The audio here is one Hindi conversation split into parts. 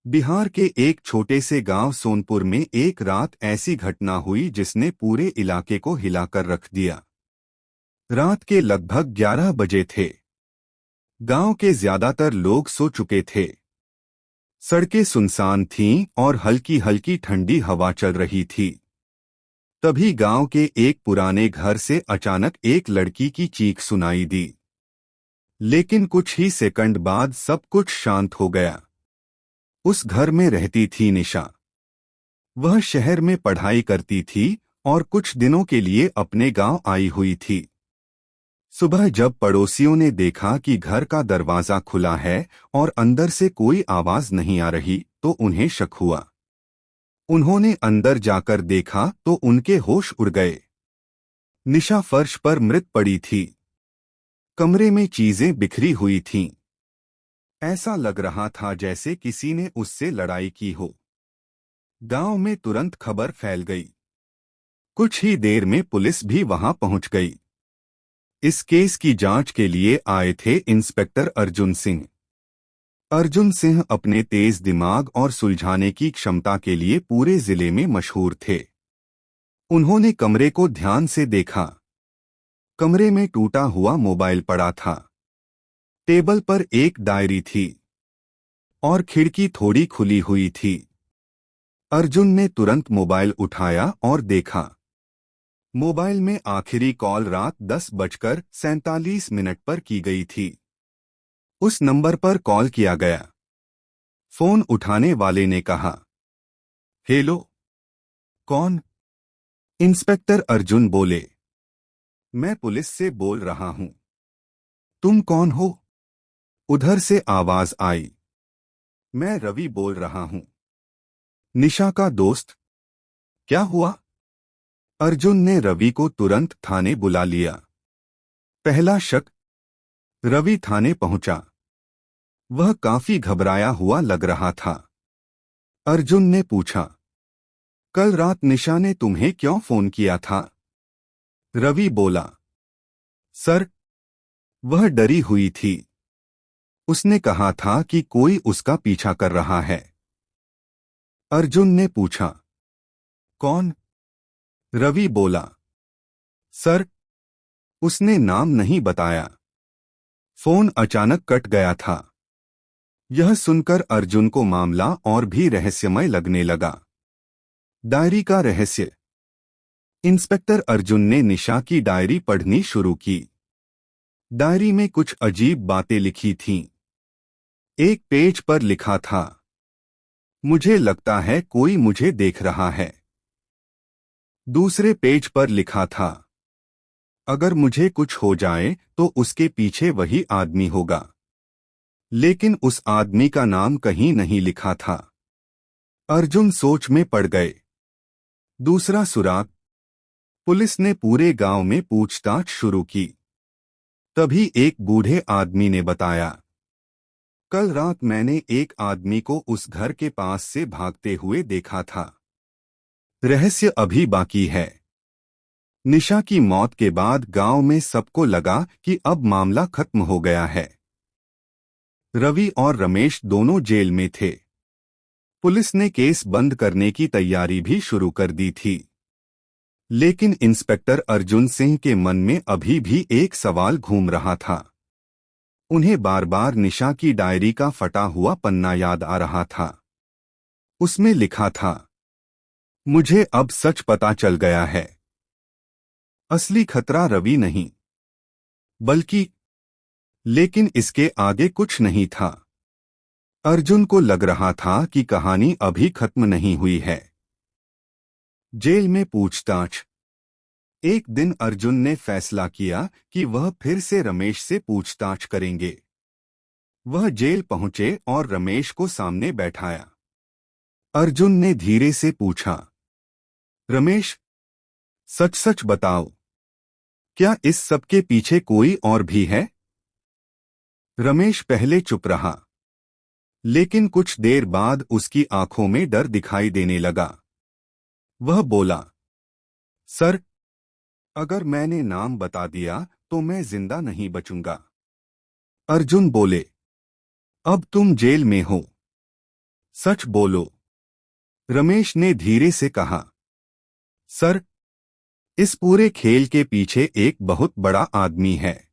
बिहार के एक छोटे से गांव सोनपुर में एक रात ऐसी घटना हुई जिसने पूरे इलाके को हिलाकर रख दिया। रात के लगभग 11 बजे थे। गांव के ज्यादातर लोग सो चुके थे। सड़कें सुनसान थीं और हल्की हल्की ठंडी हवा चल रही थी। तभी गांव के एक पुराने घर से अचानक एक लड़की की चीख सुनाई दी। लेकिन कुछ ही सेकंड बाद सब कुछ शांत हो गया। उस घर में रहती थी निशा। वह शहर में पढ़ाई करती थी और कुछ दिनों के लिए अपने गांव आई हुई थी। सुबह जब पड़ोसियों ने देखा कि घर का दरवाजा खुला है और अंदर से कोई आवाज नहीं आ रही तो उन्हें शक हुआ। उन्होंने अंदर जाकर देखा तो उनके होश उड़ गए। निशा फर्श पर मृत पड़ी थी। कमरे में चीजें बिखरी हुई थीं। ऐसा लग रहा था जैसे किसी ने उससे लड़ाई की हो। गांव में तुरंत खबर फैल गई। कुछ ही देर में पुलिस भी वहां पहुंच गई। इस केस की जांच के लिए आए थे इंस्पेक्टर अर्जुन सिंह। अर्जुन सिंह अपने तेज दिमाग और सुलझाने की क्षमता के लिए पूरे जिले में मशहूर थे। उन्होंने कमरे को ध्यान से देखा। कमरे में टूटा हुआ मोबाइल पड़ा था। टेबल पर एक डायरी थी और खिड़की थोड़ी खुली हुई थी। अर्जुन ने तुरंत मोबाइल उठाया और देखा। मोबाइल में आखिरी कॉल रात 10:47 पर की गई थी। उस नंबर पर कॉल किया गया। फोन उठाने वाले ने कहा, हेलो, कौन? इंस्पेक्टर अर्जुन बोले, मैं पुलिस से बोल रहा हूं। तुम कौन हो? उधर से आवाज आई, मैं रवि बोल रहा हूं, निशा का दोस्त। क्या हुआ? अर्जुन ने रवि को तुरंत थाने बुला लिया। पहला शक। रवि थाने पहुंचा। वह काफी घबराया हुआ लग रहा था। अर्जुन ने पूछा, कल रात निशा ने तुम्हें क्यों फोन किया था? रवि बोला, सर, वह डरी हुई थी। उसने कहा था कि कोई उसका पीछा कर रहा है। अर्जुन ने पूछा, कौन? रवि बोला, सर, उसने नाम नहीं बताया। फोन अचानक कट गया था। यह सुनकर अर्जुन को मामला और भी रहस्यमय लगने लगा। डायरी का रहस्य। इंस्पेक्टर अर्जुन ने निशा की डायरी पढ़नी शुरू की। डायरी में कुछ अजीब बातें लिखी थीं। एक पेज पर लिखा था, मुझे लगता है कोई मुझे देख रहा है। दूसरे पेज पर लिखा था, अगर मुझे कुछ हो जाए तो उसके पीछे वही आदमी होगा। लेकिन उस आदमी का नाम कहीं नहीं लिखा था। अर्जुन सोच में पड़ गए। दूसरा सुराग। पुलिस ने पूरे गांव में पूछताछ शुरू की। तभी एक बूढ़े आदमी ने बताया, कल रात मैंने एक आदमी को उस घर के पास से भागते हुए देखा था। रहस्य अभी बाकी है। निशा की मौत के बाद गांव में सबको लगा कि अब मामला खत्म हो गया है। रवि और रमेश दोनों जेल में थे। पुलिस ने केस बंद करने की तैयारी भी शुरू कर दी थी। लेकिन इंस्पेक्टर अर्जुन सिंह के मन में अभी भी एक सवाल घूम रहा था। उन्हें बार बार निशा की डायरी का फटा हुआ पन्ना याद आ रहा था। उसमें लिखा था, मुझे अब सच पता चल गया है। असली खतरा रवि नहीं, बल्कि। लेकिन इसके आगे कुछ नहीं था। अर्जुन को लग रहा था कि कहानी अभी खत्म नहीं हुई है। जेल में पूछताछ। एक दिन अर्जुन ने फैसला किया कि वह फिर से रमेश से पूछताछ करेंगे। वह जेल पहुंचे और रमेश को सामने बैठाया। अर्जुन ने धीरे से पूछा, रमेश, सच सच बताओ, क्या इस सब के पीछे कोई और भी है? रमेश पहले चुप रहा, लेकिन कुछ देर बाद उसकी आंखों में डर दिखाई देने लगा। वह बोला, सर, अगर मैंने नाम बता दिया तो मैं जिंदा नहीं बचूंगा। अर्जुन बोले, अब तुम जेल में हो। सच बोलो, रमेश ने धीरे से कहा। सर, इस पूरे खेल के पीछे एक बहुत बड़ा आदमी है।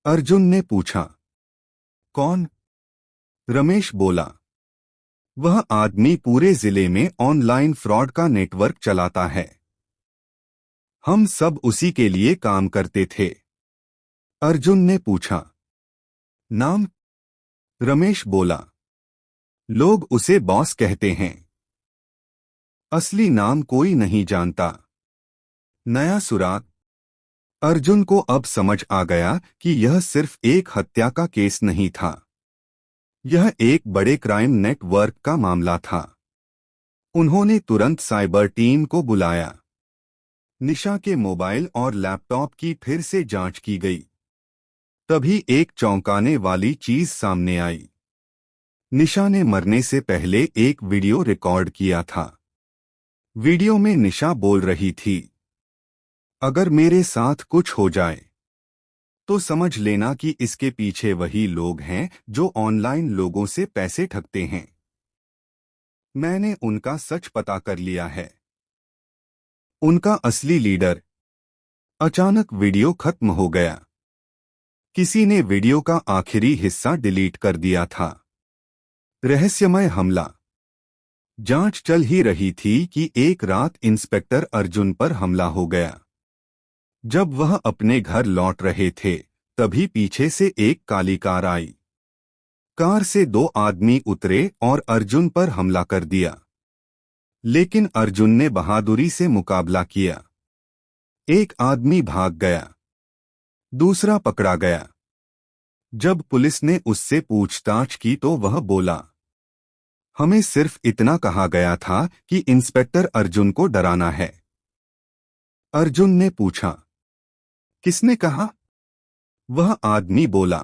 अर्जुन ने पूछा। कौन? रमेश बोला। वह आदमी पूरे जिले में ऑनलाइन फ्रॉड का नेटवर्क चलाता है। हम सब उसी के लिए काम करते थे। अर्जुन ने पूछा। नाम? रमेश बोला। लोग उसे बॉस कहते हैं। असली नाम कोई नहीं जानता। नया सुराग? अर्जुन को अब समझ आ गया कि यह सिर्फ एक हत्या का केस नहीं था। यह एक बड़े क्राइम नेटवर्क का मामला था। उन्होंने तुरंत साइबर टीम को बुलाया। निशा के मोबाइल और लैपटॉप की फिर से जांच की गई। तभी एक चौंकाने वाली चीज सामने आई। निशा ने मरने से पहले एक वीडियो रिकॉर्ड किया था। वीडियो में निशा बोल रही थी, अगर मेरे साथ कुछ हो जाए तो समझ लेना कि इसके पीछे वही लोग हैं जो ऑनलाइन लोगों से पैसे ठगते हैं। मैंने उनका सच पता कर लिया है। उनका असली लीडर। अचानक वीडियो खत्म हो गया। किसी ने वीडियो का आखिरी हिस्सा डिलीट कर दिया था। रहस्यमय हमला। जांच चल ही रही थी कि एक रात इंस्पेक्टर अर्जुन पर हमला हो गया। जब वह अपने घर लौट रहे थे, तभी पीछे से एक काली कार आई। कार से दो आदमी उतरे और अर्जुन पर हमला कर दिया। लेकिन अर्जुन ने बहादुरी से मुकाबला किया। एक आदमी भाग गया, दूसरा पकड़ा गया। जब पुलिस ने उससे पूछताछ की तो वह बोला, हमें सिर्फ इतना कहा गया था कि इंस्पेक्टर अर्जुन को डराना है। अर्जुन ने पूछा, किसने कहा? वह आदमी बोला,